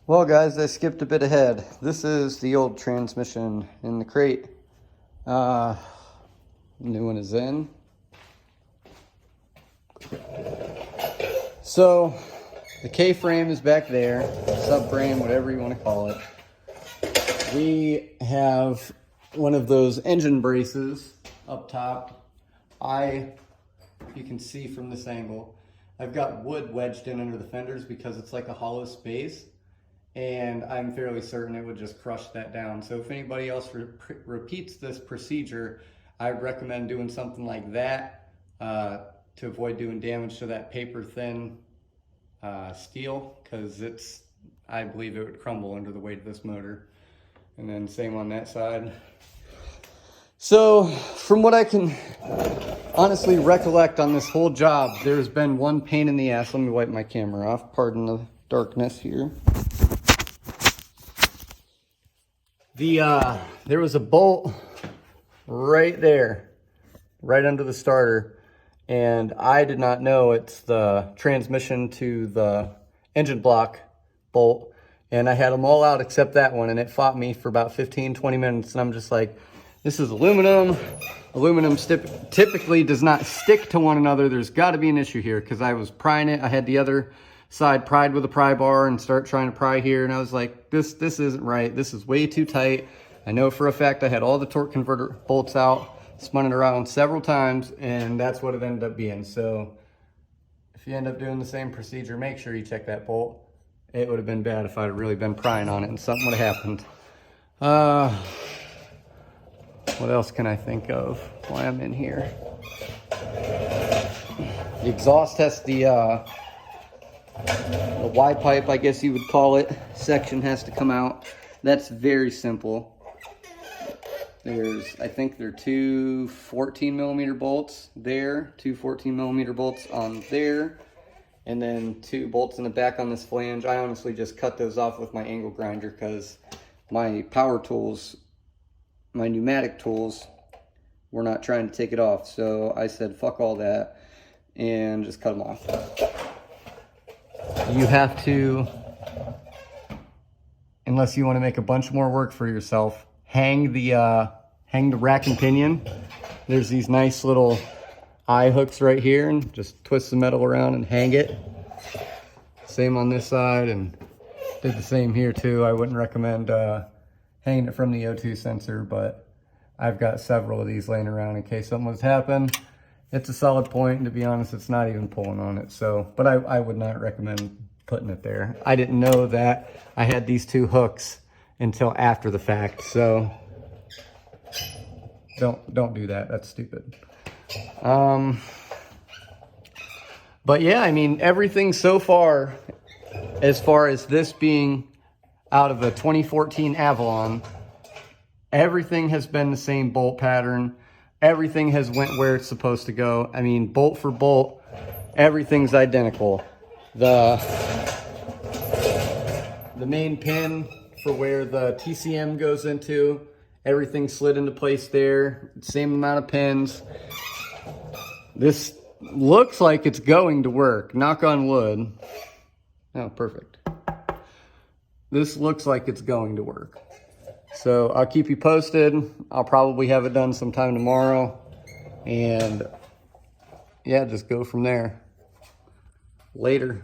Well, guys, I skipped a bit ahead. This is the old transmission in the crate. New one is in. So the K-frame is back there, subframe, whatever you want to call it. We have one of those engine braces up top. You can see from this angle, I've got wood wedged in under the fenders because it's like a hollow space, and I'm fairly certain it would just crush that down. So if anybody else repeats this procedure, I'd recommend doing something like that to avoid doing damage to that paper thin steel, because I believe it would crumble under the weight of this motor. And then same on that side. So from what I can honestly recollect on this whole job, there's been one pain in the ass. Let me wipe my camera off. Pardon the darkness here. There was a bolt right there, right under the starter, and I did not know it's the transmission to the engine block bolt. And I had them all out except that one, and it fought me for about 15-20 minutes, and I'm just like, this is aluminum. Aluminum typically does not stick to one another. There's got to be an issue here, because I was prying it. I had the other side pried with a pry bar and start trying to pry here, and I was like, this isn't right. This is way too tight. I know for a fact I had all the torque converter bolts out, spun it around several times, and that's what it ended up being. So if you end up doing the same procedure, make sure you check that bolt. It would have been bad if I'd really been prying on it and something would have happened. What else can I think of while I'm in here? The exhaust has the Y pipe, I guess you would call it, section has to come out. That's very simple. I think there are two 14mm bolts there, two 14mm bolts on there, and then two bolts in the back on this flange. I honestly just cut those off with my angle grinder because my power tools, my pneumatic tools, were not trying to take it off. So I said, fuck all that, and just cut them off. You have to, unless you want to make a bunch more work for yourself, hang the rack and pinion. There's these nice little eye hooks right here, and just twist the metal around and hang it. Same on this side, and did the same here too. I wouldn't recommend hanging it from the O2 sensor, but I've got several of these laying around in case something was to happen. It's a solid point, and to be honest, it's not even pulling on it. So, but I would not recommend putting it there. I didn't know that I had these two hooks until after the fact, so don't do that. That's stupid. But yeah, I mean, everything so far as this being out of a 2014 Avalon, everything has been the same bolt pattern. Everything has went where it's supposed to go. I mean, bolt for bolt, everything's identical. The main pin for where the TCM goes into, everything slid into place there. Same amount of pins. This looks like it's going to work. Knock on wood. Oh, perfect. This looks like it's going to work. So I'll keep you posted. I'll probably have it done sometime tomorrow. And yeah, just go from there. Later.